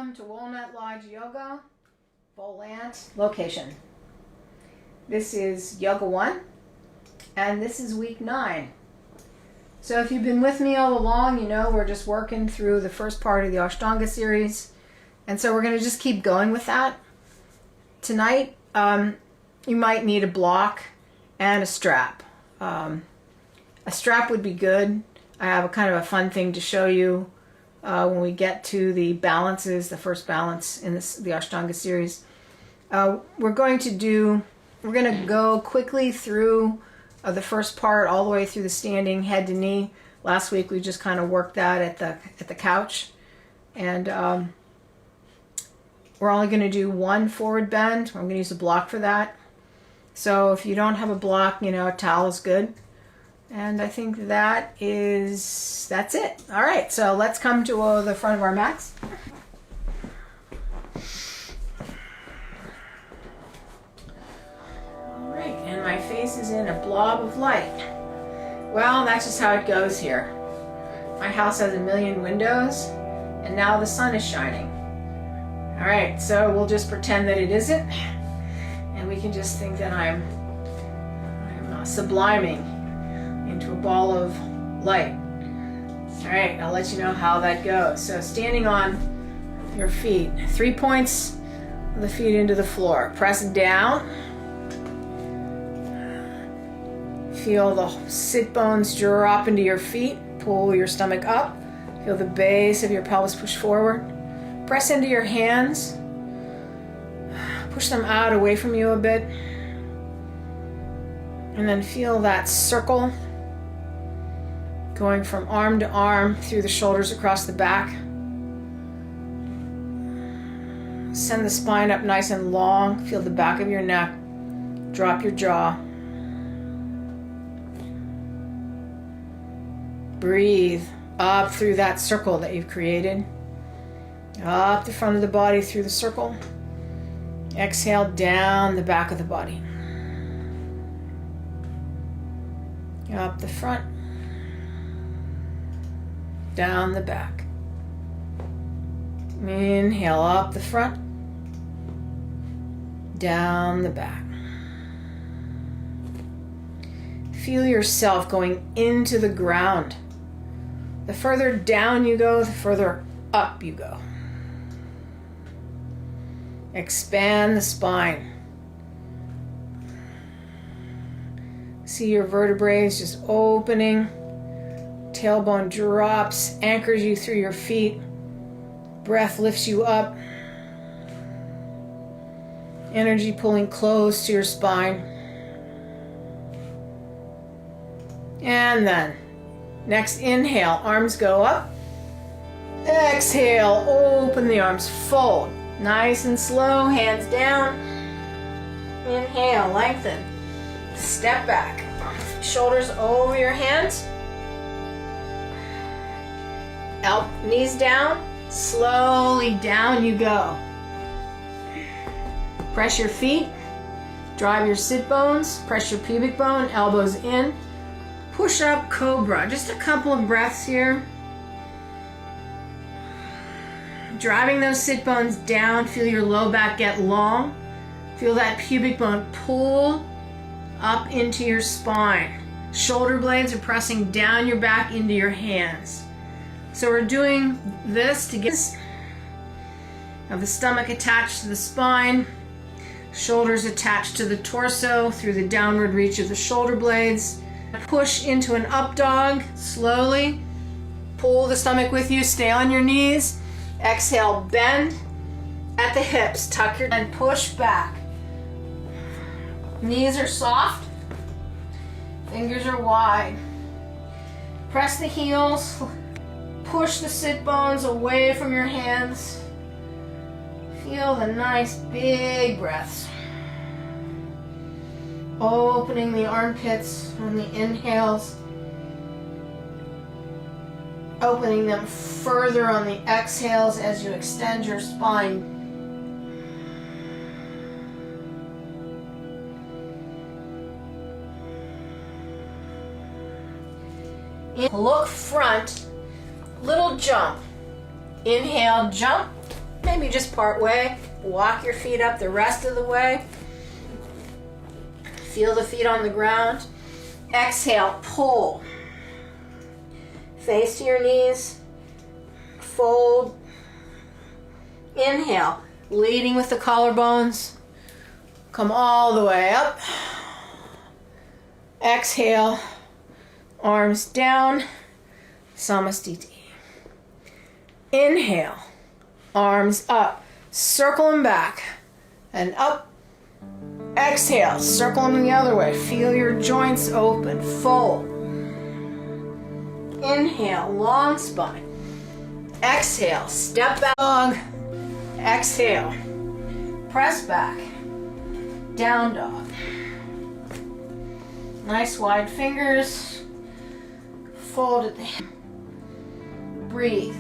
Welcome to Walnut Lodge Yoga, Volant location. This is Yoga 1, and this is week 9. So if you've been with me all along, you know we're just working through the first part of the Ashtanga series, and so we're going to just keep going with that. Tonight, you might need a block and a strap. A strap would be good. I have a kind of a fun thing to show you when we get to the balances, the first balance in the Ashtanga series. We're going to go quickly through the first part all the way through the standing head to knee. Last week we just kind of worked that at the couch, and we're only going to do one forward bend. I'm going to use a block for that. So if you don't have a block, a towel is good. And I think that's it. All right, so let's come to the front of our mats. All right, and my face is in a blob of light. Well, that's just how it goes here. My house has a million windows, and now the sun is shining. All right, so we'll just pretend that it isn't, and we can just think that I'm subliming into a ball of light. All right, I'll let you know how that goes. So standing on your feet, 3 points of the feet into the floor. Press down. Feel the sit bones drop into your feet. Pull your stomach up. Feel the base of your pelvis push forward. Press into your hands. Push them out away from you a bit. And then feel that circle going from arm to arm through the shoulders across the back. Send the spine up nice and long. Feel the back of your neck. Drop your jaw. Breathe up through that circle that you've created. Up the front of the body through the circle. Exhale down the back of the body. Up the front. Down the back. Inhale up the front. Down the back. Feel yourself going into the ground. The further down you go, the further up you go. Expand the spine. See your vertebrae just opening. Tailbone drops, anchors you through your feet. Breath lifts you up. Energy pulling close to your spine. And then, next inhale, arms go up. Exhale, open the arms, fold. Nice and slow, hands down. Inhale, lengthen. Step back. Shoulders over your hands. Knees down, slowly down you go. Press your feet, drive your sit bones, press your pubic bone, elbows in. Push up cobra, just a couple of breaths here. Driving those sit bones down, feel your low back get long. Feel that pubic bone pull up into your spine. Shoulder blades are pressing down your back into your hands. So we're doing this to get the stomach attached to the spine, shoulders attached to the torso through the downward reach of the shoulder blades. Push into an up dog slowly. Pull the stomach with you, stay on your knees. Exhale, bend at the hips, tuck your and push back. Knees are soft, fingers are wide. Press the heels. Push the sit bones away from your hands. Feel the nice big breaths. Opening the armpits on the inhales. Opening them further on the exhales as you extend your spine. Look front. Little jump. Inhale, jump. maybe just part way. Walk your feet up the rest of the way. Feel the feet on the ground. Exhale, pull. Face to your knees. Fold. Inhale, leading with the collarbones. Come all the way up. Exhale, arms down. Samastiti. Inhale, arms up. Circle them back and up. Exhale, circle them the other way. Feel your joints open. Fold. Inhale, long spine. Exhale, step back. Dog. Exhale, press back. Down dog. Nice wide fingers. Fold at the hip. Breathe.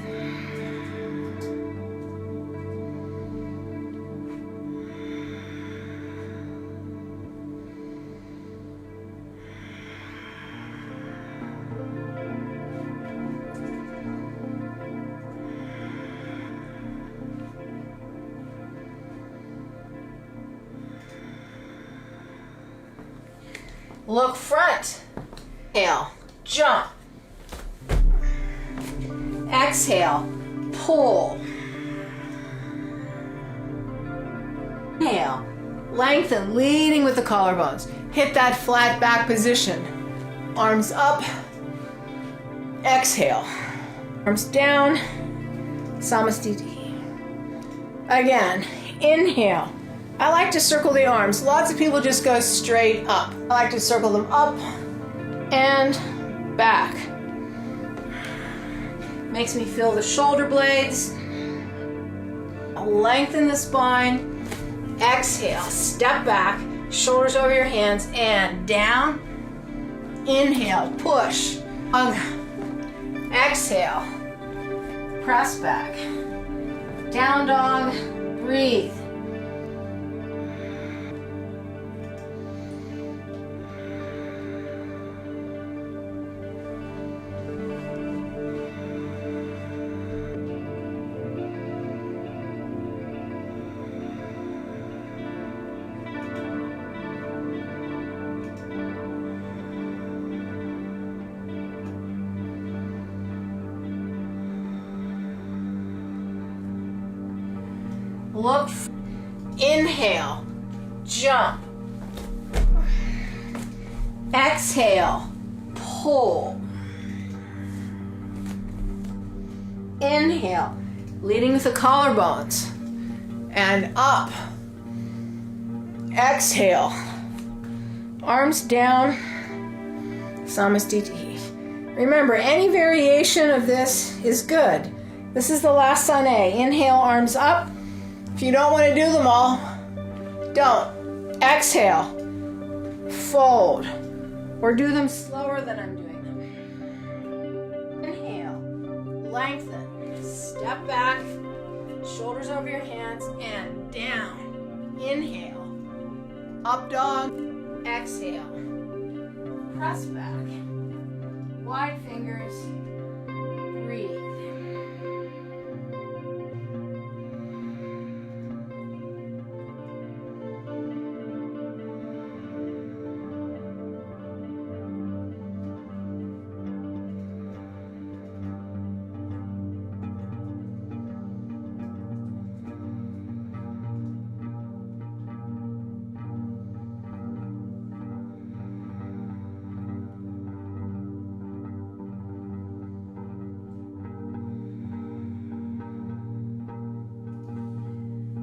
Look front. Inhale, jump. Exhale, pull. Inhale, lengthen, leading with the collarbones. Hit that flat back position. Arms up. Exhale, arms down. Samastiti. Again, inhale. I like to circle the arms. Lots of people just go straight up. I like to circle them up and back. Makes me feel the shoulder blades. Lengthen the spine. Exhale, step back, shoulders over your hands and down. Inhale, push. Exhale, press back. Down dog, breathe. Look, inhale, jump. Exhale, pull. Inhale, leading with the collarbones and up. Exhale, arms down. Samastiti. Remember, any variation of this is good. This is the last sane. Inhale, arms up. If you don't want to do them all, don't. Exhale, fold, or do them slower than I'm doing them. Inhale, lengthen, step back, shoulders over your hands, and down. Inhale, up dog, exhale, press back, wide fingers, breathe.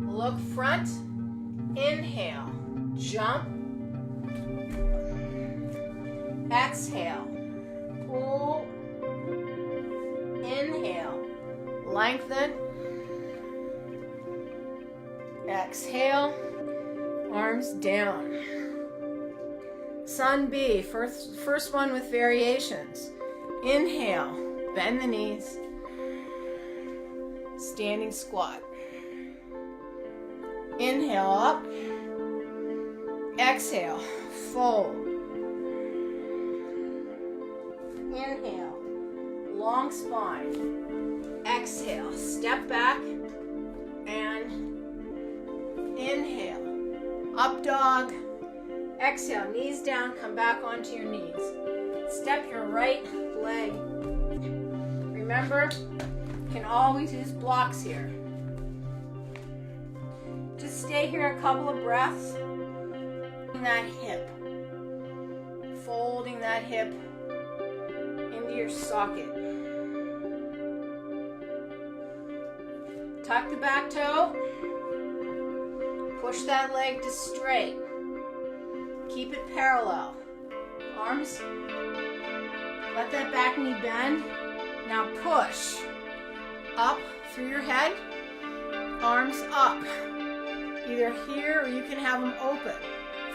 Look front, inhale, jump, exhale, pull, inhale, lengthen, exhale, arms down. Sun B, first one with variations. Inhale, bend the knees, standing squat. Inhale up, exhale, fold. Inhale, long spine. Exhale, step back Up dog. Exhale, knees down, come back onto your knees. Step your right leg. Remember, you can always use blocks here. Just stay here a couple of breaths. That hip. Folding that hip into your socket. Tuck the back toe. Push that leg to straight. Keep it parallel. Arms. Let that back knee bend. Now push. Up through your head. Arms up. Either here or you can have them open.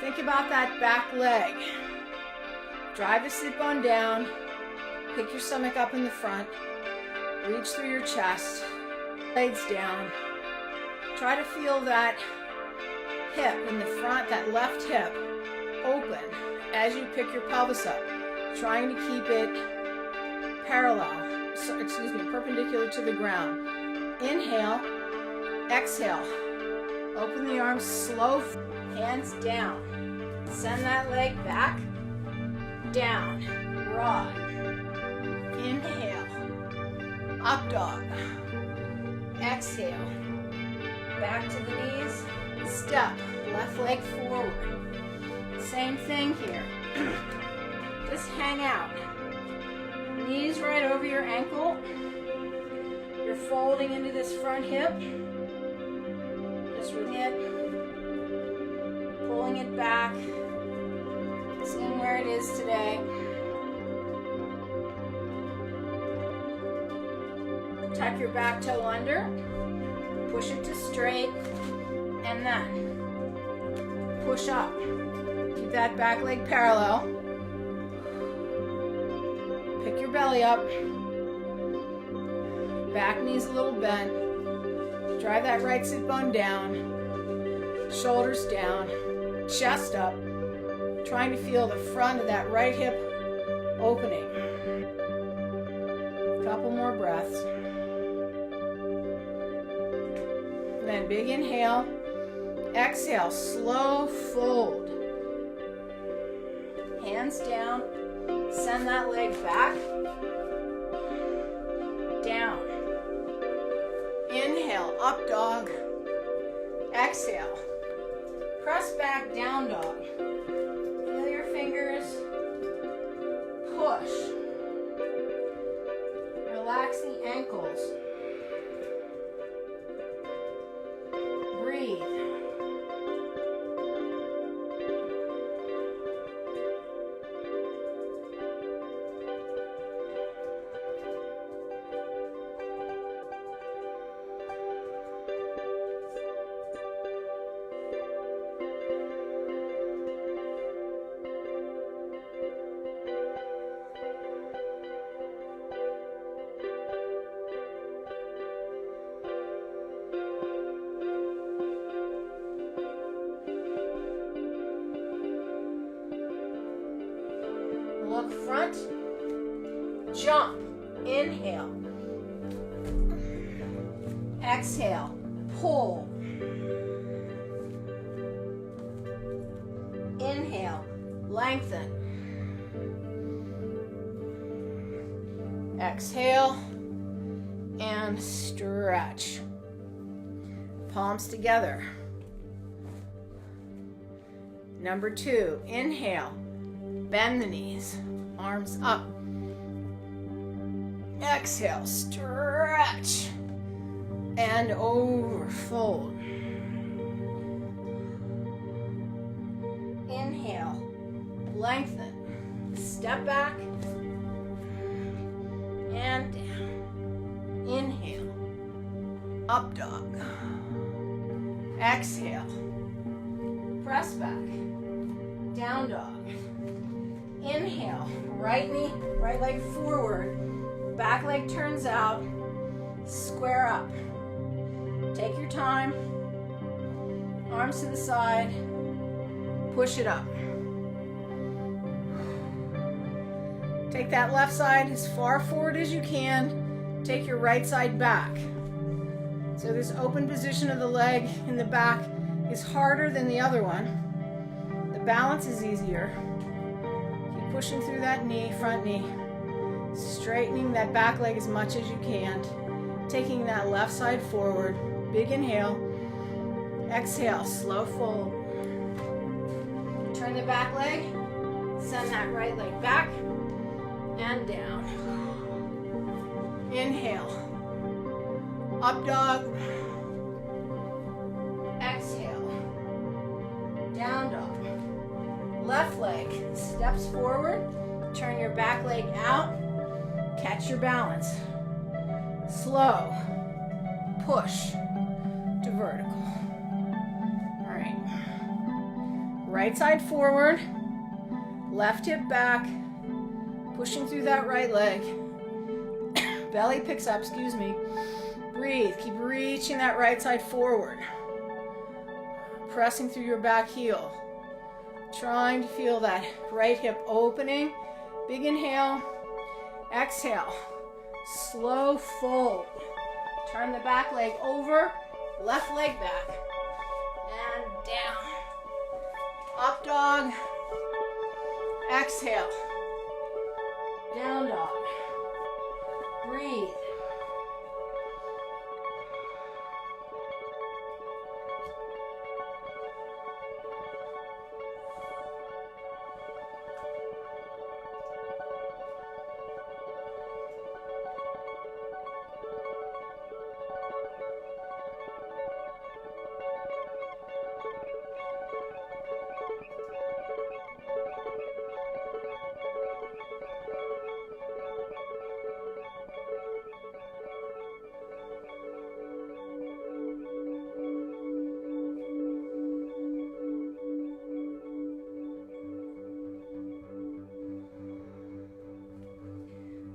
Think about that back leg. Drive the sit bone down. Pick your stomach up in the front. Reach through your chest. Legs down. Try to feel that hip in the front, that left hip, open as you pick your pelvis up. Trying to keep it perpendicular to the ground. Inhale. Exhale. Open the arms slow. Hands down. Send that leg back. Down. Broad. Inhale. Up dog. Exhale. Back to the knees. Step. Left leg forward. Same thing here. Just hang out. Knees right over your ankle. You're folding into this front hip. Just release it. Pulling it back. Seeing where it is today. Tuck your back toe under. Push it to straight. And then push up. Keep that back leg parallel. Pick your belly up. Back knee's a little bent. Drive that right sit bone down. Shoulders down. Chest up. Trying to feel the front of that right hip opening. Couple more breaths. Then big inhale. Exhale, slow fold. Hands down. Send that leg back. Down. Inhale, up dog. Exhale. Press back, down dog. Feel your fingers. Push. Relax the ankles. Breathe. Look front, jump, inhale, exhale, pull, inhale, lengthen, exhale, and stretch, palms together. Number 2, inhale. Bend the knees, arms up. Exhale, stretch, and over, fold. Inhale, lengthen, step back, and down. Inhale, up dog. Exhale, press back, down dog. Inhale, right knee, right leg forward, back leg turns out, square up. Take your time, arms to the side, push it up. Take that left side as far forward as you can, take your right side back. So this open position of the leg in the back is harder than the other one. The balance is easier. Keep pushing through that knee, front knee. Straightening that back leg as much as you can. Taking that left side forward. Big inhale. Exhale, slow fold. Turn the back leg. Send that right leg back and down. Inhale. Up dog. Exhale. Down dog. Left leg steps forward. Turn your back leg out. Catch your balance. Slow. Push to vertical. All right. Right side forward. Left hip back. Pushing through that right leg. Belly picks up, excuse me. Breathe. Keep reaching that right side forward. Pressing through your back heel. Trying to feel that right hip opening. Big inhale. Exhale. Slow fold. Turn the back leg over. Left leg back. And down. Up dog. Exhale. Down dog. Breathe.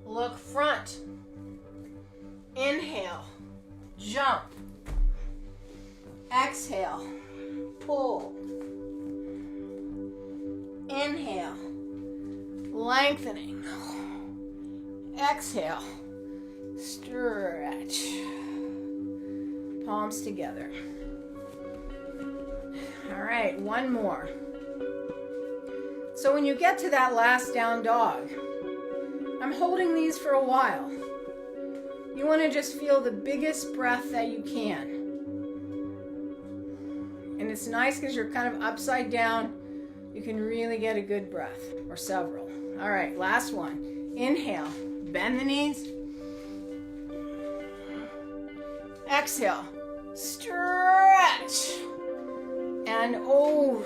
Look front. Inhale. Jump. Exhale. Pull. Inhale. Lengthening. Exhale. Stretch. Palms together. All right, one more. So when you get to that last down dog, I'm holding these for a while. You want to just feel the biggest breath that you can. And it's nice because you're kind of upside down. You can really get a good breath, or several. All right, last one. Inhale, bend the knees. Exhale, stretch. And over.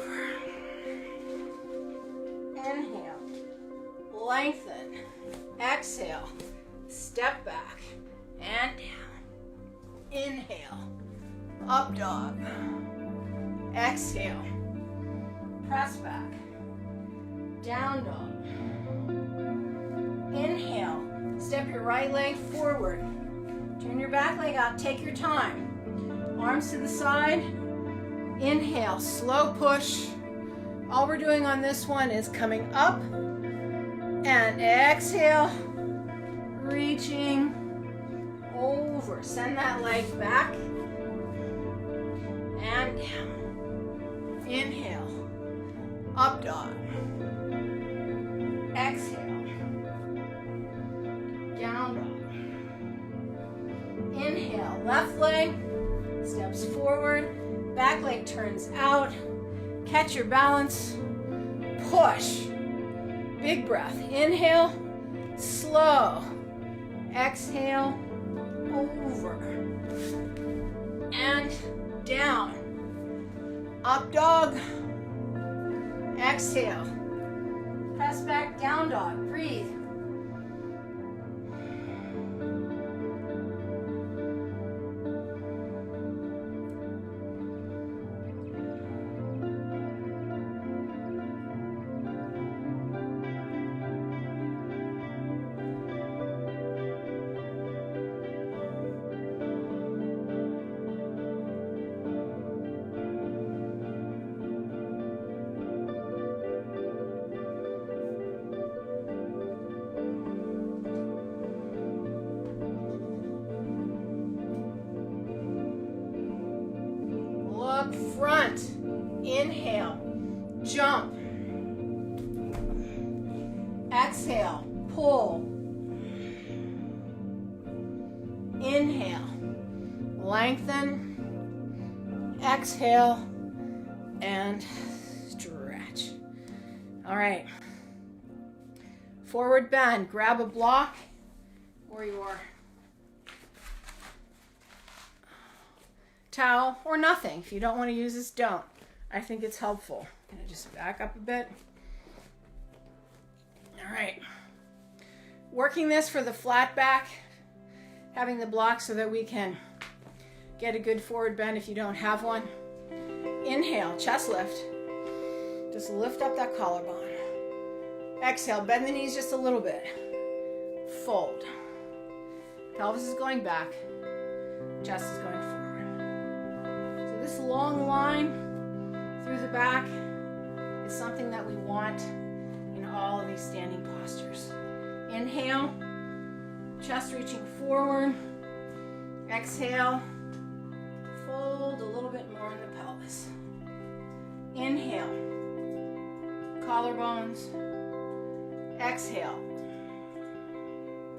Inhale, lengthen. Exhale, step back and down. Inhale, up dog. Exhale, press back, down dog. Inhale, step your right leg forward. Turn your back leg out, take your time. Arms to the side. Inhale, slow push. All we're doing on this one is coming up and exhale, reaching over. Send that leg back and down. Inhale, up dog. Exhale, down dog. Inhale, left leg steps forward, back leg turns out. Catch your balance, push. Big breath. Inhale, slow. Exhale, over. And down. Up dog. Exhale. Press back, down dog. Breathe. Exhale, pull. Inhale, lengthen. Exhale, and stretch. All right. Forward bend. Grab a block or your towel or nothing. If you don't want to use this, don't. I think it's helpful. I'm gonna just back up a bit. All right. Working this for the flat back, having the block so that we can get a good forward bend if you don't have one. Inhale, chest lift. Just lift up that collarbone. Exhale, bend the knees just a little bit. Fold. Pelvis is going back. Chest is going forward. So this long line through the back is something that we want in all of these standing postures. Inhale, chest reaching forward. Exhale, fold a little bit more in the pelvis. Inhale, collarbones. Exhale,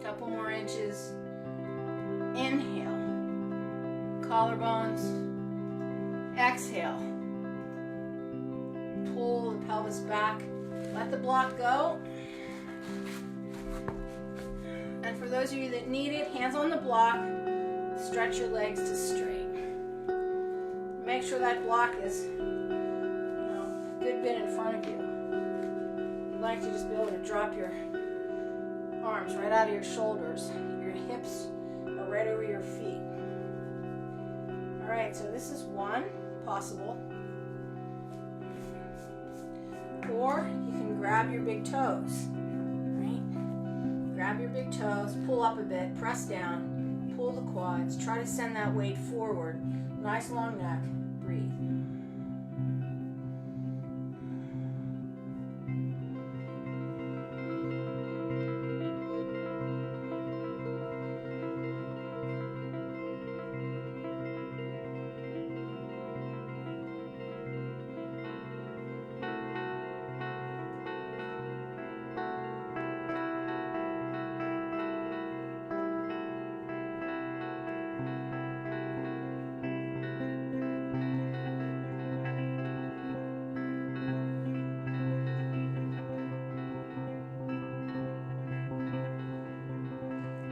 couple more inches. Inhale, collarbones. Exhale, pull the pelvis back. Let the block go. And for those of you that need it, hands on the block, stretch your legs to straight. Make sure that block is a good bit in front of you. You'd like to just be able to drop your arms right out of your shoulders. Your hips are right over your feet. All right, so this is one possible. Or you can grab your big toes. Grab your big toes, pull up a bit, press down, pull the quads, try to send that weight forward. Nice long neck, breathe.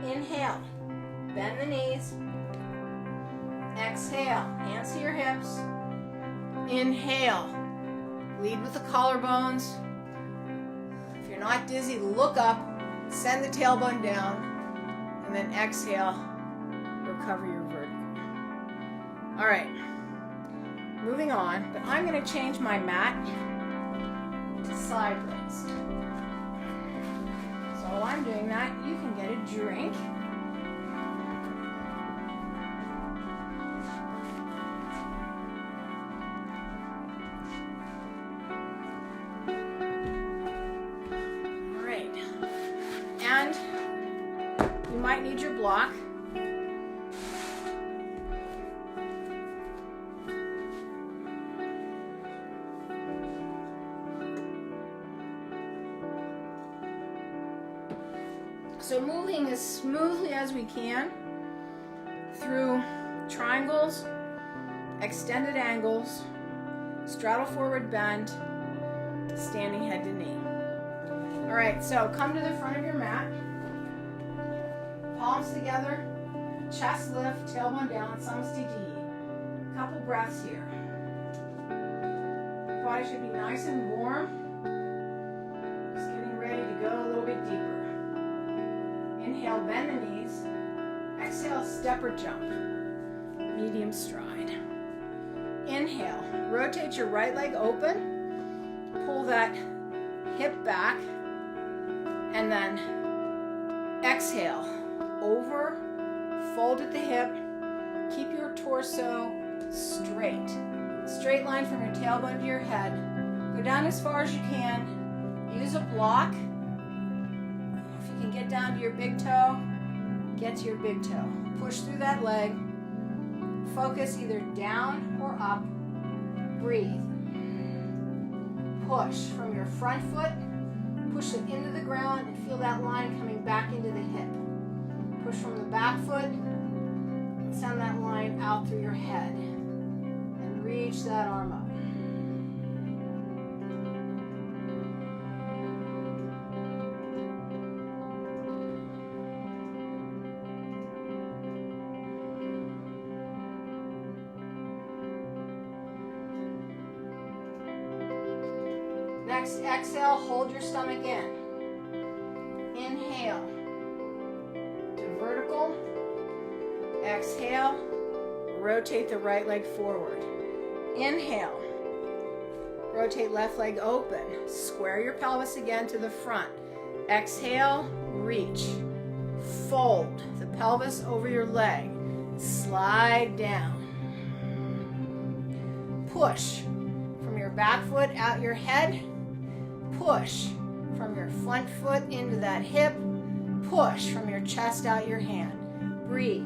Inhale, bend the knees. Exhale, hands to your hips. Inhale, lead with the collarbones. If you're not dizzy, look up, send the tailbone down, and then exhale, recover your vertical. All right, moving on, but I'm going to change my mat to sideways. So while I'm doing that, you can get a drink. All right. And you might need your block. So moving as smoothly as we can through triangles, extended angles, straddle forward bend, standing head to knee. All right, so come to the front of your mat, palms together, chest lift, tailbone down, samastiti. Couple breaths here. Your body should be nice and warm. Just getting ready to go a little bit deeper. Inhale, bend the knees. Exhale, step or jump. Medium stride. Inhale, rotate your right leg open. Pull that hip back. And then exhale, over, fold at the hip. Keep your torso straight. Straight line from your tailbone to your head. Go down as far as you can. Use a block. If you can get down to your big toe, get to your big toe. Push through that leg. Focus either down or up. Breathe. Push from your front foot. push it into the ground and feel that line coming back into the hip. Push from the back foot and send that line out through your head. And reach that arm up. Next, exhale, hold your stomach in. Inhale to vertical. Exhale, rotate the right leg forward. Inhale, rotate left leg open. Square your pelvis again to the front. Exhale, reach. Fold the pelvis over your leg. Slide down. Push from your back foot out your head. Push from your front foot into that hip. Push from your chest out your hand. Breathe.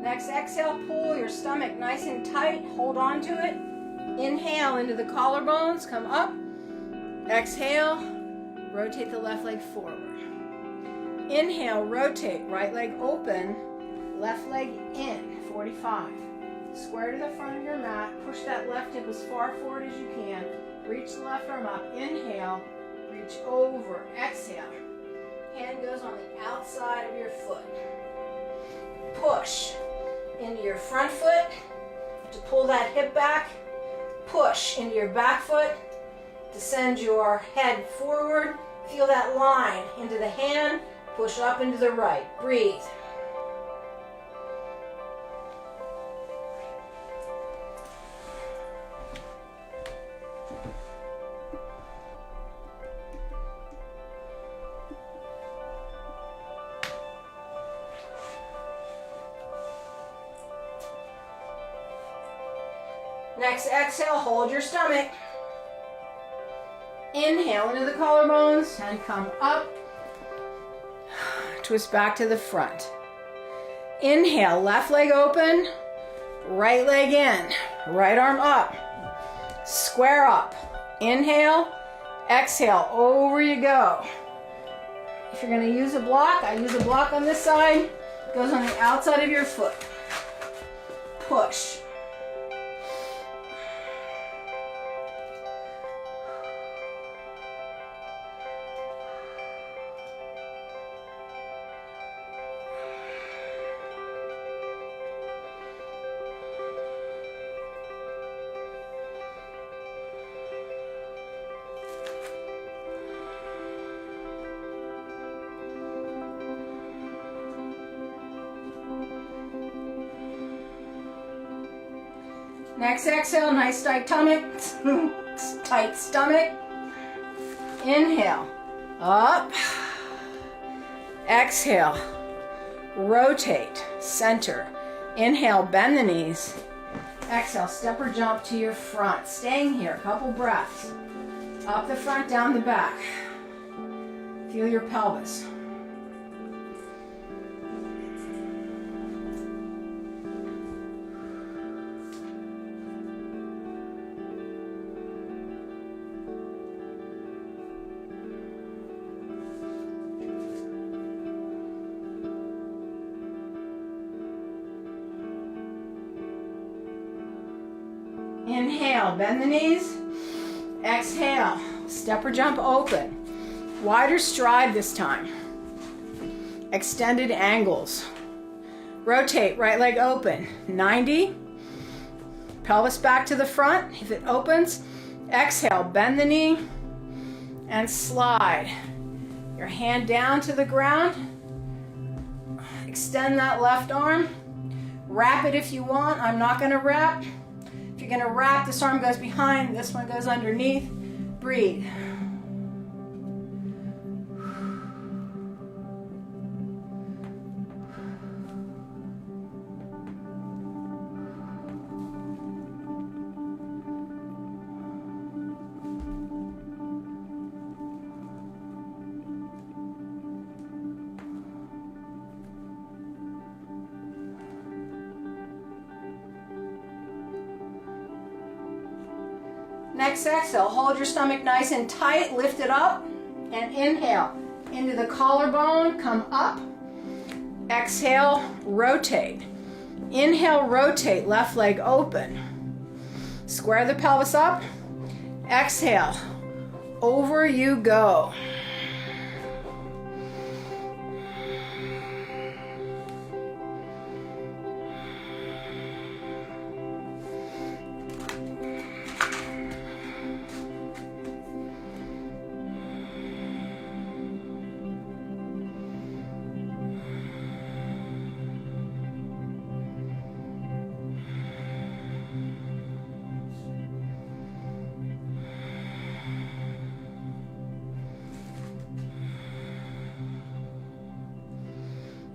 Next, exhale, pull your stomach nice and tight. Hold on to it. Inhale into the collarbones. Come up. Exhale, rotate the left leg forward. Inhale, rotate. Right leg open. Left leg in. 45. Square to the front of your mat. Push that left hip as far forward as you can. Reach the left arm up. Inhale, reach over. Exhale. Hand goes on the outside of your foot. Push into your front foot to pull that hip back. Push into your back foot to send your head forward. Feel that line into the hand. Push up into the right. Breathe. Next, exhale, hold your stomach. Inhale into the collarbones and come up. Twist back to the front. Inhale, left leg open, right leg in, right arm up. Square up. Inhale, exhale, over you go. If you're going to use a block, I use a block on this side. It goes on the outside of your foot. Push. Next, exhale, nice tight stomach. Inhale, up. Exhale, rotate, center. Inhale, bend the knees. Exhale, step or jump to your front. Staying here, couple breaths. Up the front, down the back. Feel your pelvis. Inhale, bend the knees. Exhale, step or jump open. Wider stride this time. Extended angles. Rotate, right leg open. 90. Pelvis back to the front. If it opens, exhale, bend the knee and slide. Your hand down to the ground. Extend that left arm. Wrap it if you want. I'm not going to wrap. If you're going to wrap, this arm goes behind, this one goes underneath. Breathe. Next exhale, hold your stomach nice and tight, lift it up, and inhale into the collarbone, come up. Exhale, rotate. Inhale, rotate, left leg open. Square the pelvis up. Exhale, over you go.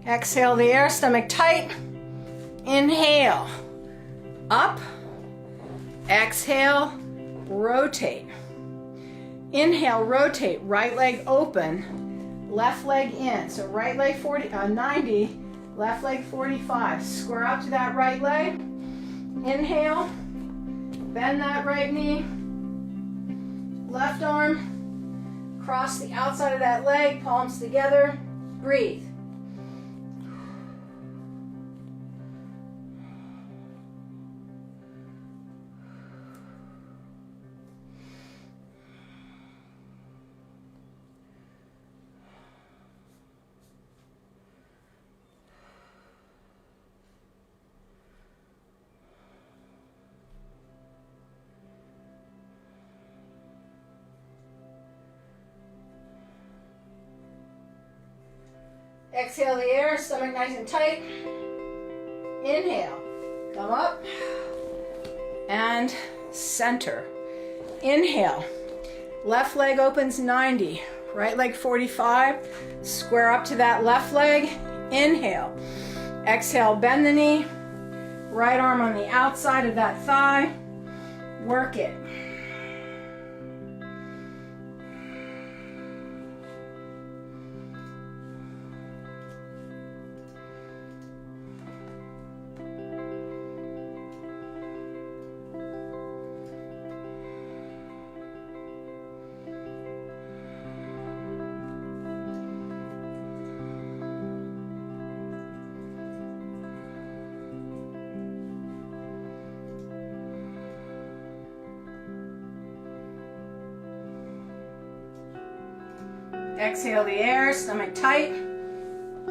Exhale the air, stomach tight. Inhale, up. Exhale, rotate. Inhale, rotate, right leg open, left leg in. So right leg 90, left leg 45. Square up to that right leg. Inhale, bend that right knee. Left arm, cross the outside of that leg, palms together. Breathe. Exhale the air, stomach nice and tight. Inhale, come up and center. Inhale, left leg opens 90, right leg 45. Square up to that left leg. Inhale. Exhale, bend the knee. Right arm on the outside of that thigh. Work it. Exhale the air, stomach tight.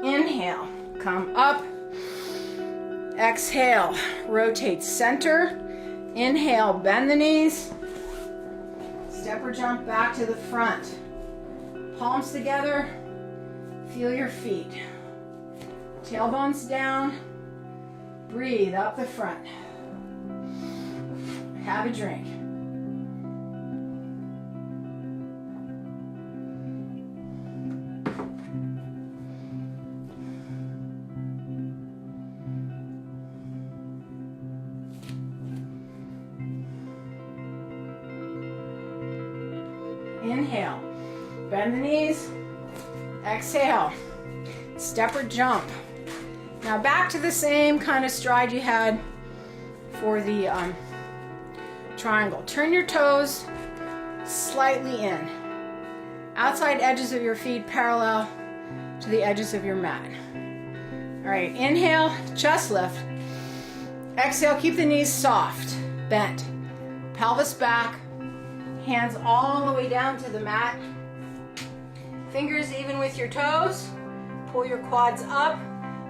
Inhale, come up. Exhale, rotate center. Inhale, bend the knees. Step or jump back to the front. Palms together. Feel your feet. Tailbones down. Breathe up the front. Have a drink. Inhale, bend the knees. Exhale, step or jump. Now back to the same kind of stride you had for the triangle. Turn your toes slightly in. Outside edges of your feet parallel to the edges of your mat. All right, inhale, chest lift. Exhale, keep the knees soft, bent. Pelvis back. Hands all the way down to the mat. Fingers even with your toes. Pull your quads up.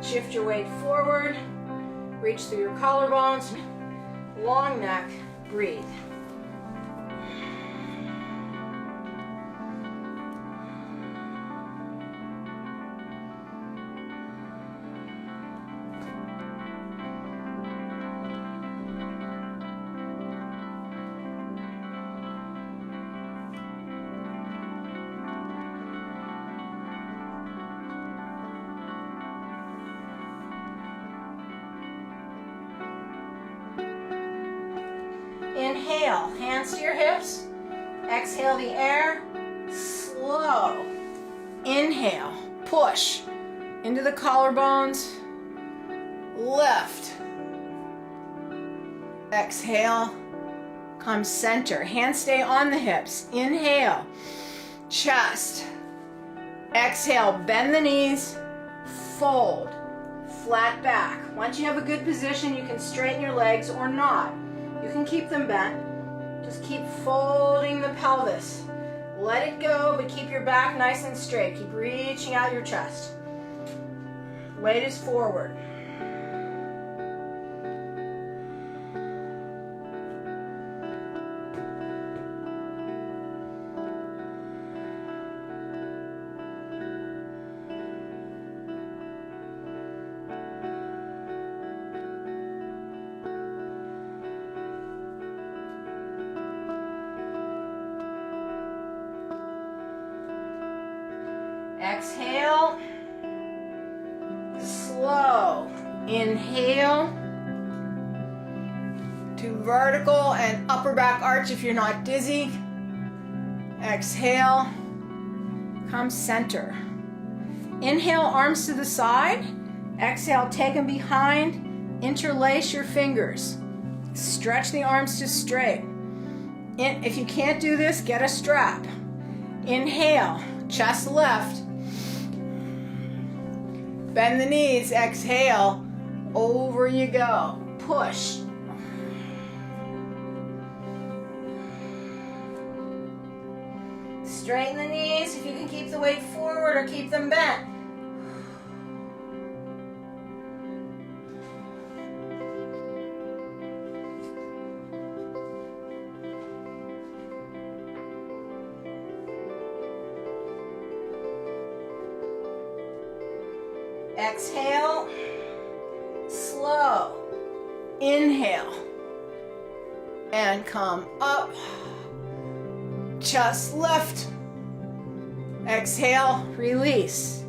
Shift your weight forward. Reach through your collarbones. Long neck. Breathe. Inhale, hands to your hips. Exhale the air, slow. Inhale, push into the collarbones, lift. Exhale, come center. Hands stay on the hips. Inhale, chest. Exhale, bend the knees, fold, flat back. Once you have a good position, you can straighten your legs or not. You can keep them bent. Just keep folding the pelvis. Let it go, but keep your back nice and straight. Keep reaching out your chest. Weight is forward. Exhale, slow. Inhale to vertical and upper back arch if you're not dizzy. Exhale, come center. Inhale, arms to the side. Exhale, take them behind. Interlace your fingers. Stretch the arms to straight. If you can't do this, get a strap. Inhale, chest left. Bend the knees, exhale, over you go. Push. Straighten the knees if you can keep the weight forward or keep them bent. Exhale, slow. Inhale, and come up. Chest lift. Exhale, release.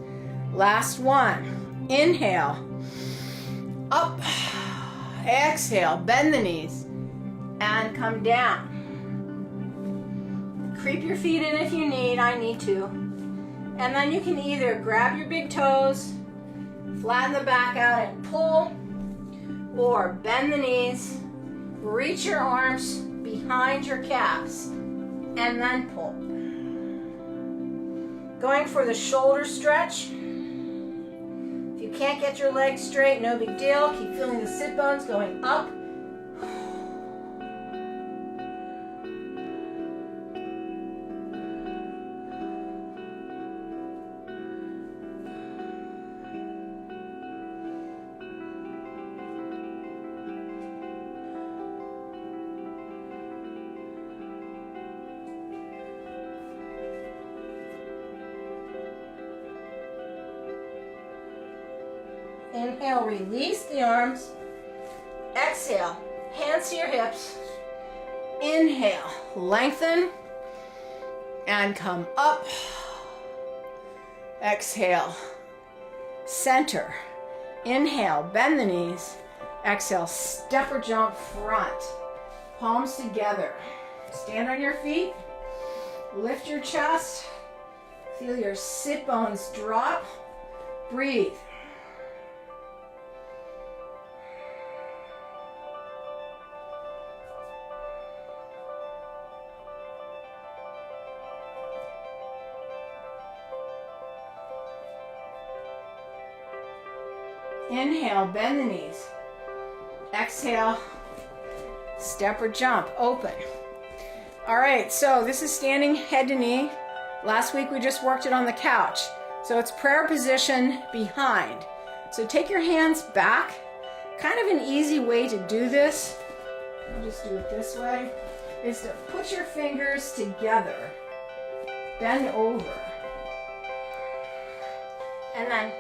Last one. Inhale, up. Exhale, bend the knees, and come down. Creep your feet in if you need, I need to. And then you can either grab your big toes, flatten the back out and pull, or bend the knees, reach your arms behind your calves, and then pull. Going for the shoulder stretch. If you can't get your legs straight, no big deal. Keep feeling the sit bones going up. Inhale, release the arms. Exhale, hands to your hips. Inhale, lengthen and come up. Exhale, center. Inhale, bend the knees. Exhale, step or jump front. Palms together. Stand on your feet. Lift your chest. Feel your sit bones drop. Breathe. Inhale, bend the knees. Exhale, step or jump, open. All right, so this is standing head to knee. Last week we just worked it on the couch. So it's prayer position behind. So take your hands back. Kind of an easy way to do this, I'll just do it this way, is to put your fingers together. Bend over. And then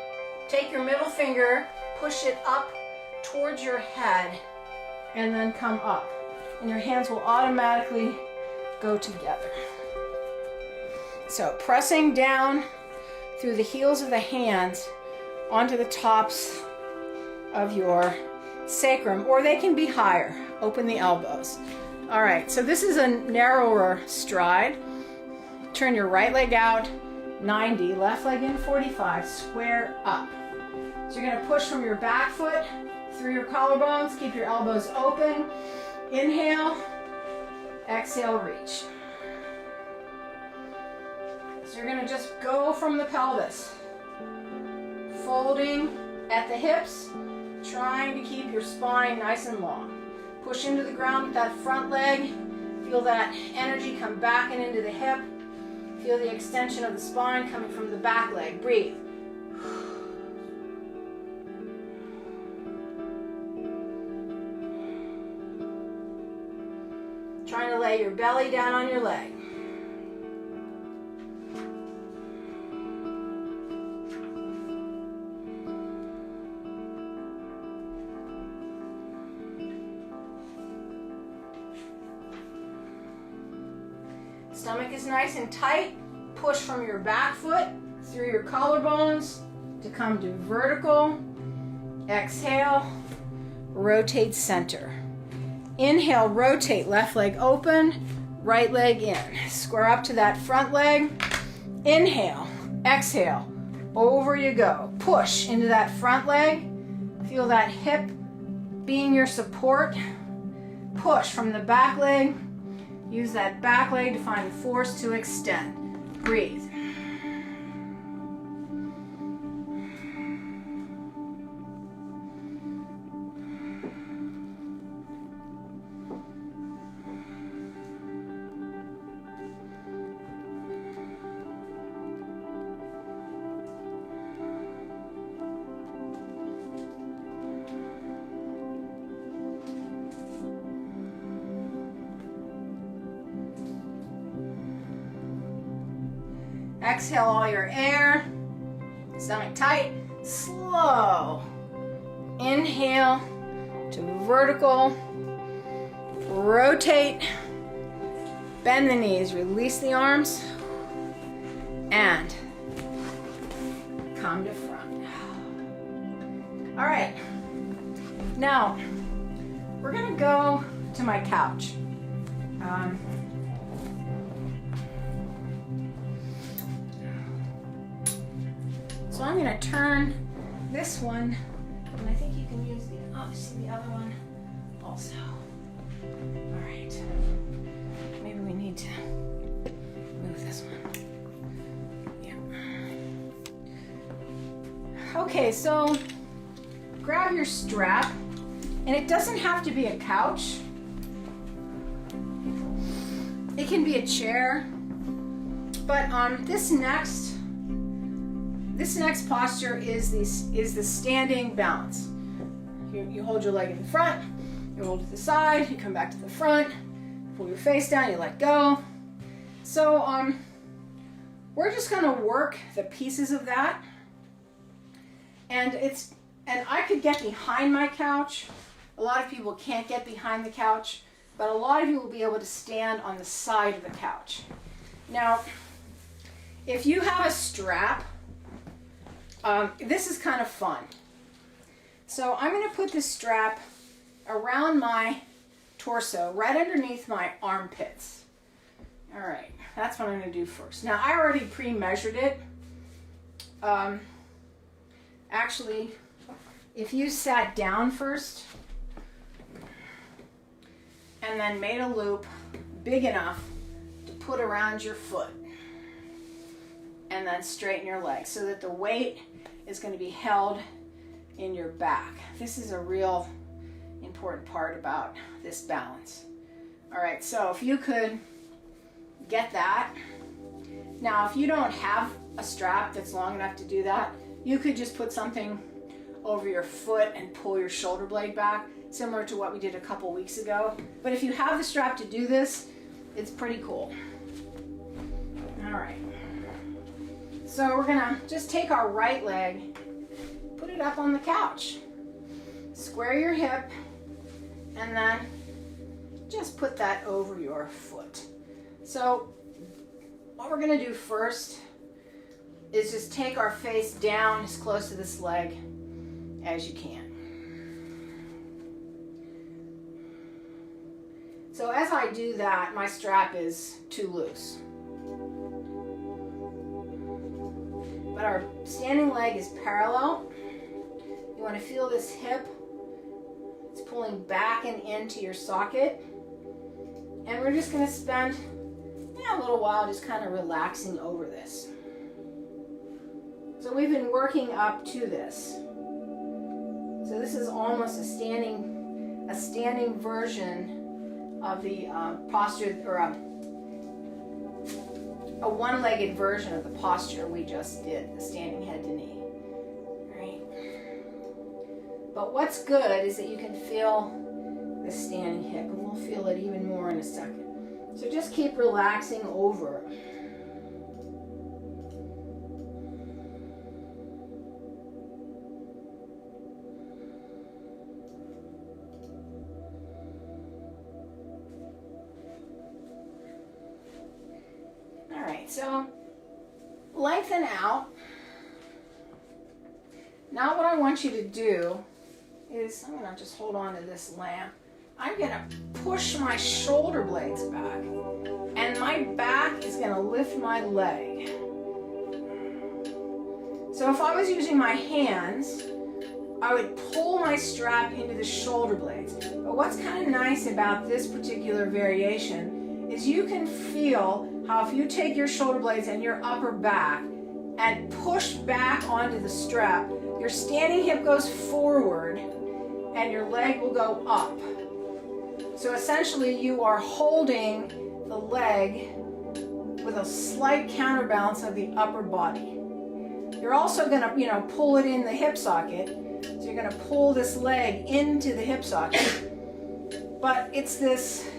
take your middle finger, push it up towards your head, and then come up. And your hands will automatically go together. So pressing down through the heels of the hands onto the tops of your sacrum, or they can be higher. Open the elbows. All right, so this is a narrower stride. Turn your right leg out, 90, left leg in 45, square up. So you're gonna push from your back foot through your collarbones, keep your elbows open. Inhale, Exhale, reach. So you're going to just go from the pelvis, folding at the hips, trying to keep your spine nice and long. Push into the ground with that front leg. Feel that energy come back and into the hip. Feel the extension of the spine coming from the back leg. Breathe. Trying to lay your belly down on your leg. Stomach is nice and tight. Push from your back foot through your collarbones to come to vertical. Exhale, rotate center. Inhale, rotate, left leg open, right leg in. Square up to that front leg. Inhale, exhale, over you go. Push into that front leg. Feel that hip being your support. Push from the back leg. Use that back leg to find the force to extend. Breathe. Exhale all your air, stomach tight, slow. Inhale to vertical, rotate, bend the knees, release the arms, and come to front. All right, now we're gonna go to my couch. So I'm going to turn this one, and I think you can use the other one also. All right. Maybe we need to move this one. Yeah. Okay, so grab your strap, and it doesn't have to be a couch. It can be a chair, but this next posture is the standing balance. You hold your leg in the front, you hold to the side, you come back to the front, pull your face down, you let go. So we're just going to work the pieces of that, and I could get behind my couch. A lot of people can't get behind the couch, but a lot of you will be able to stand on the side of the couch. Now, if you have a strap, this is kind of fun. So I'm going to put this strap around my torso, right underneath my armpits. All right, that's what I'm going to do first. Now, I already pre-measured it. Actually, if you sat down first and then made a loop big enough to put around your foot, and then straighten your legs so that the weight is going to be held in your back. This is a real important part about this balance. All right, so if you could get that. Now, if you don't have a strap that's long enough to do that, you could just put something over your foot and pull your shoulder blade back, similar to what we did a couple weeks ago. But if you have the strap to do this, it's pretty cool. All right. So we're gonna just take our right leg, put it up on the couch, square your hip, and then just put that over your foot. So what we're gonna do first is just take our face down as close to this leg as you can. So as I do that, my strap is too loose. But our standing leg is parallel. You want to feel this hip. It's pulling back and into your socket. And we're just going to spend a little while just kind of relaxing over this. So we've been working up to this. So this is almost a standing version of the posture, or a one-legged version of the posture we just did, the standing head to knee. All right. But what's good is that you can feel the standing hip, and we'll feel it even more in a second. So just keep relaxing over. All right, so lengthen out. Now what I want you to do is, I'm going to just hold on to this lamp. I'm going to push my shoulder blades back, and my back is going to lift my leg. So if I was using my hands, I would pull my strap into the shoulder blades. But what's kind of nice about this particular variation is you can feel how if you take your shoulder blades and your upper back and push back onto the strap, your standing hip goes forward and your leg will go up. So essentially you are holding the leg with a slight counterbalance of the upper body. You're also going to, pull it in the hip socket. So you're going to pull this leg into the hip socket. But it's this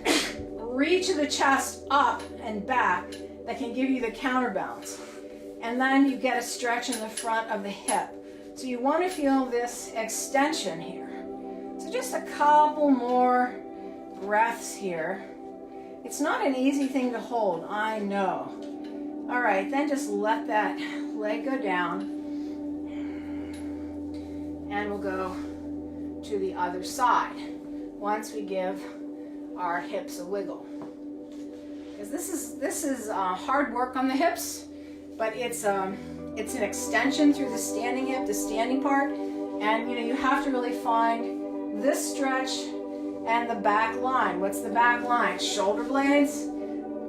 reach of the chest up and back that can give you the counterbalance. And then you get a stretch in the front of the hip. So you want to feel this extension here. So just a couple more breaths here. It's not an easy thing to hold, I know. All right, then just let that leg go down, and we'll go to the other side once we give our hips a wiggle. Because this is hard work on the hips, but it's an extension through the standing hip, the standing part, and you have to really find this stretch and the back line. What's the back line? Shoulder blades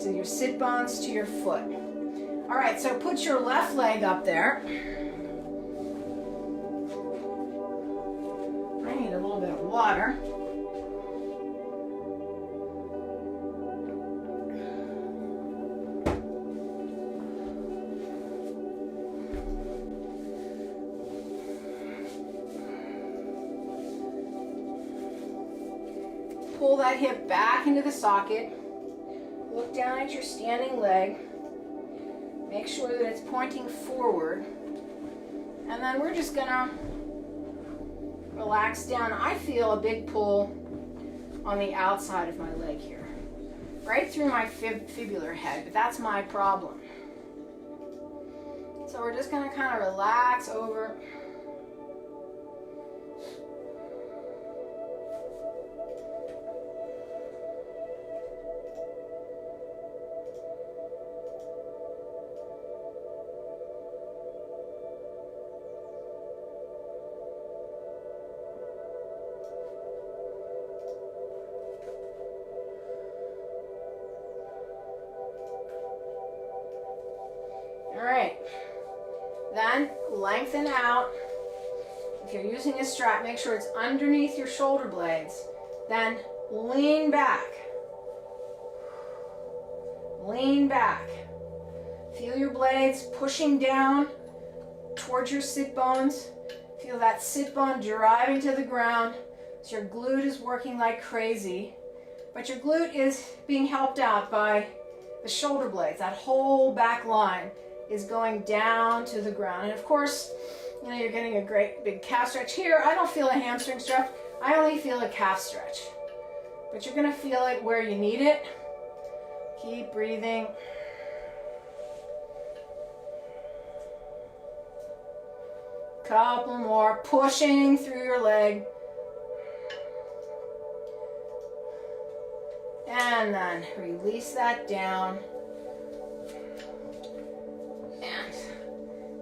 to your sit bones to your foot. All right, so put your left leg up there. I need a little bit of water. Pull that hip back into the socket. Look down at your standing leg. Make sure that it's pointing forward. And then we're just gonna relax down. I feel a big pull on the outside of my leg here. Right through my fibular head, but that's my problem. So we're just gonna kind of relax over. All right, then lengthen out. If you're using a strap, make sure it's underneath your shoulder blades. Then lean back. Lean back. Feel your blades pushing down towards your sit bones. Feel that sit bone driving to the ground. So your glute is working like crazy, but your glute is being helped out by the shoulder blades. That whole back line is going down to the ground. And of course, you're getting a great big calf stretch here. I don't feel a hamstring stretch. I only feel a calf stretch. But you're gonna feel it where you need it. Keep breathing. Couple more, pushing through your leg. And then release that down.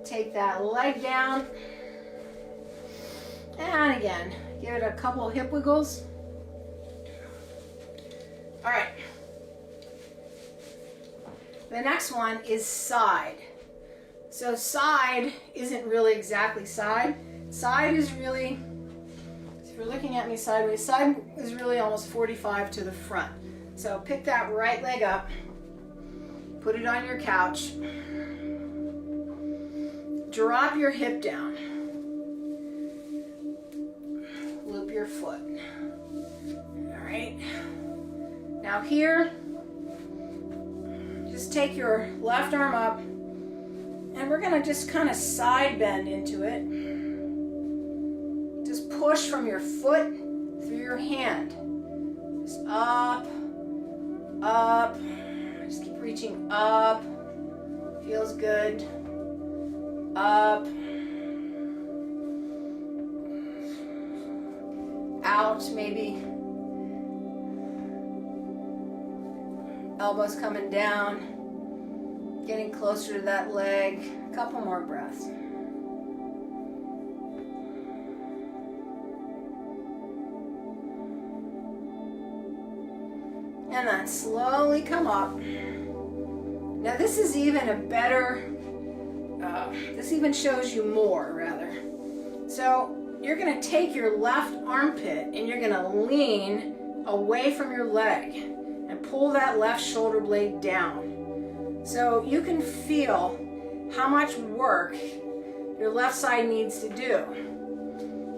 Take that leg down, and again, give it a couple of hip wiggles. All right, The next one is side. So side isn't really exactly side. Side is really, if you're looking at me sideways, side is really almost 45 to the front. So pick that right leg up, put it on your couch, drop your hip down, loop your foot. All right. Now here, just take your left arm up, and we're gonna just kind of side bend into it. Just push from your foot through your hand. Just up, up. Just keep reaching up. Feels good. Up. Out, maybe. Elbows coming down. Getting closer to that leg. A couple more breaths. And then slowly come up. Now this is even a better, this even shows you more rather. So you're gonna take your left armpit and you're gonna lean away from your leg and pull that left shoulder blade down. So you can feel how much work your left side needs to do.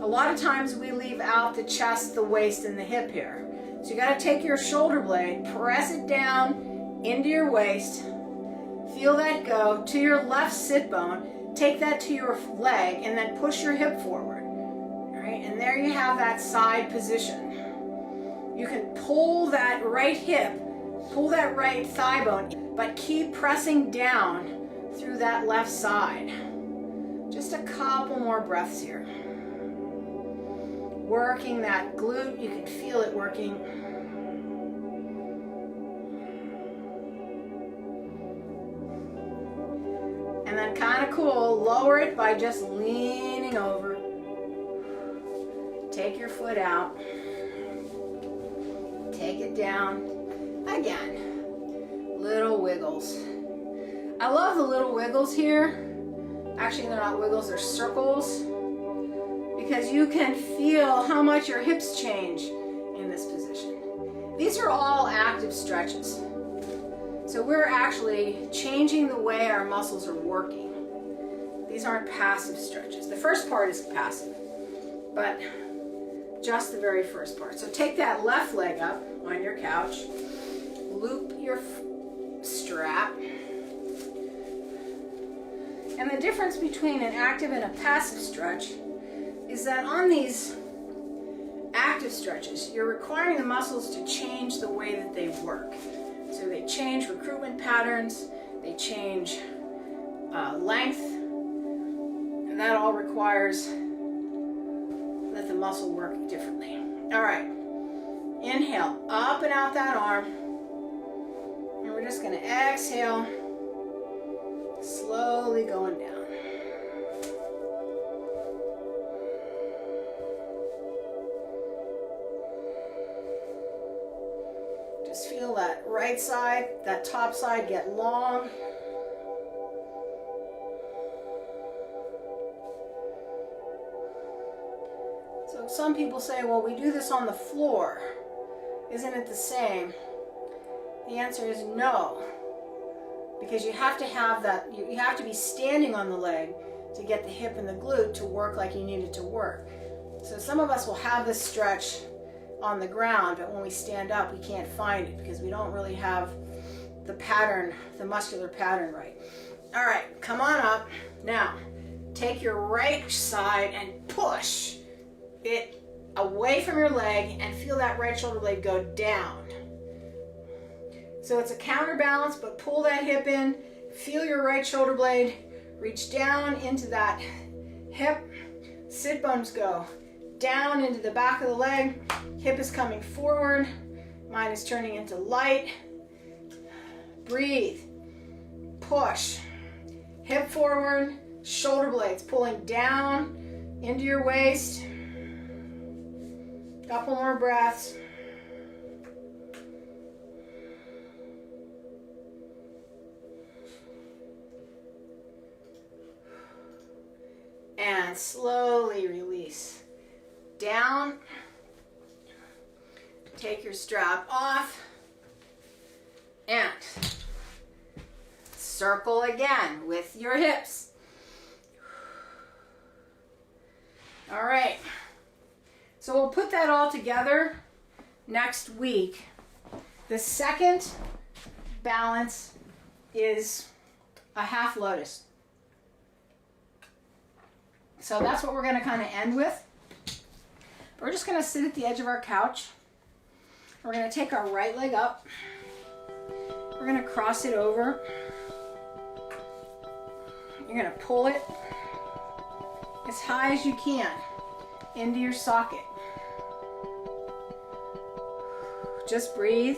A lot of times we leave out the chest, the waist, and the hip here. So you gotta take your shoulder blade, press it down into your waist, feel that go to your left sit bone, take that to your leg, and then push your hip forward. All right, and there you have that side position. You can pull that right hip, pull that right thigh bone, but keep pressing down through that left side. Just a couple more breaths here. Working that glute, you can feel it working. And then kind of cool, lower it by just leaning over. Take your foot out. Take it down. Again, little wiggles. I love the little wiggles here. Actually, they're not wiggles, they're circles. Because you can feel how much your hips change in this position. These are all active stretches. So we're actually changing the way our muscles are working. These aren't passive stretches. The first part is passive, but just the very first part. So take that left leg up on your couch, loop your strap. And the difference between an active and a passive stretch is that on these active stretches, you're requiring the muscles to change the way that they work. So they change recruitment patterns, they change length, and that all requires that the muscle work differently. All right, inhale, up and out that arm, and we're just gonna exhale, slowly going down. Just feel that right side, that top side get long. So some people say, well, we do this on the floor. Isn't it the same? The answer is no. Because you have to have that, you have to be standing on the leg to get the hip and the glute to work like you need it to work. So some of us will have this stretch on the ground, but when we stand up, we can't find it because we don't really have the pattern, the muscular pattern right. All right, come on up. Now, take your right side and push it away from your leg and feel that right shoulder blade go down. So it's a counterbalance, but pull that hip in, feel your right shoulder blade, reach down into that hip, sit bones go down into the back of the leg, hip is coming forward, mine is turning into light. Breathe, push, hip forward, shoulder blades pulling down into your waist. Couple more breaths. And slowly release. Down. Take your strap off. And circle again with your hips. All right. So we'll put that all together next week. The second balance is a half lotus. So that's what we're going to kind of end with. We're just going to sit at the edge of our couch. We're going to take our right leg up. We're going to cross it over. You're going to pull it as high as you can into your socket. Just breathe.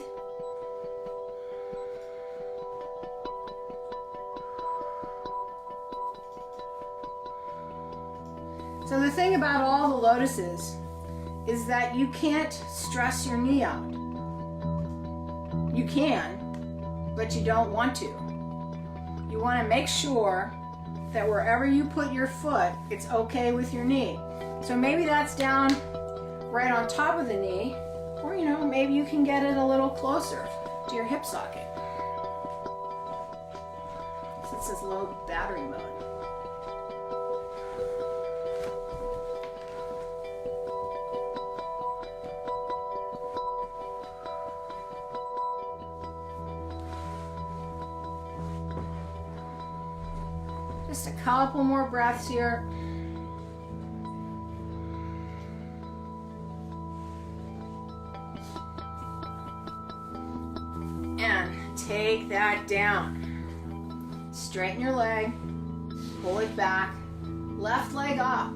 So the thing about all the lotuses is that you can't stress your knee out. You can, but you don't want to. You want to make sure that wherever you put your foot, it's okay with your knee. So maybe that's down right on top of the knee, or maybe you can get it a little closer to your hip socket. So it says low battery mode. Just a couple more breaths here. And take that down. Straighten your leg, pull it back, left leg up.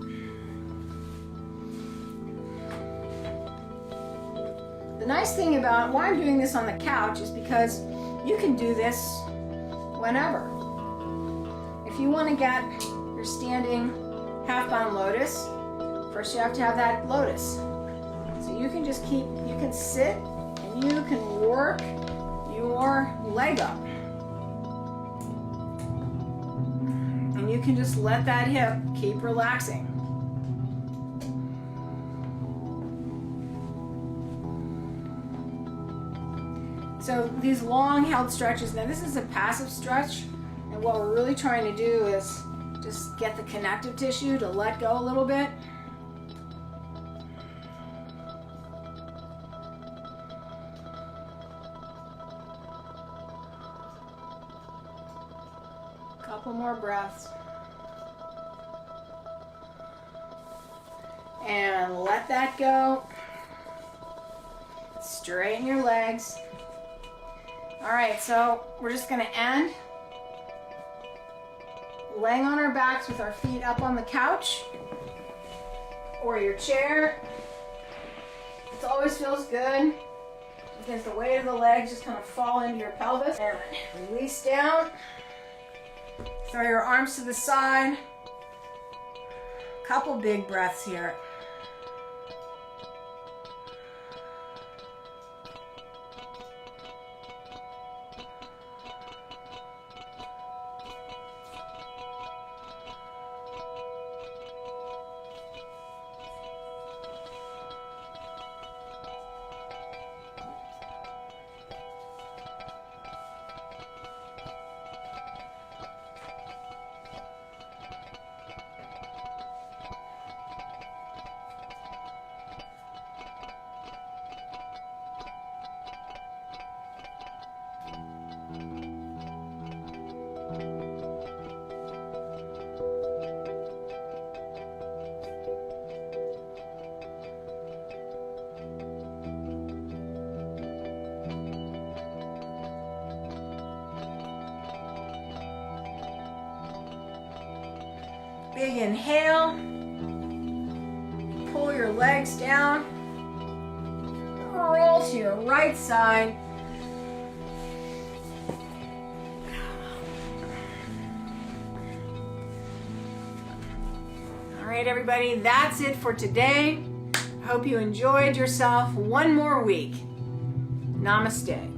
The nice thing about why I'm doing this on the couch is because you can do this whenever. If you want to get your standing half-bound lotus, first you have to have that lotus. So you can just you can sit and you can work your leg up. And you can just let that hip keep relaxing. So these long held stretches, now this is a passive stretch. And what we're really trying to do is just get the connective tissue to let go a little bit. Couple more breaths. And let that go. Straighten your legs. All right, so we're just going to end laying on our backs with our feet up on the couch or your chair. It always feels good because the weight of the legs just kind of fall into your pelvis. And release down. Throw your arms to the side. Couple big breaths here. Big inhale. Pull your legs down. Roll to your right side. All right, everybody, that's it for today. Hope you enjoyed yourself one more week. Namaste.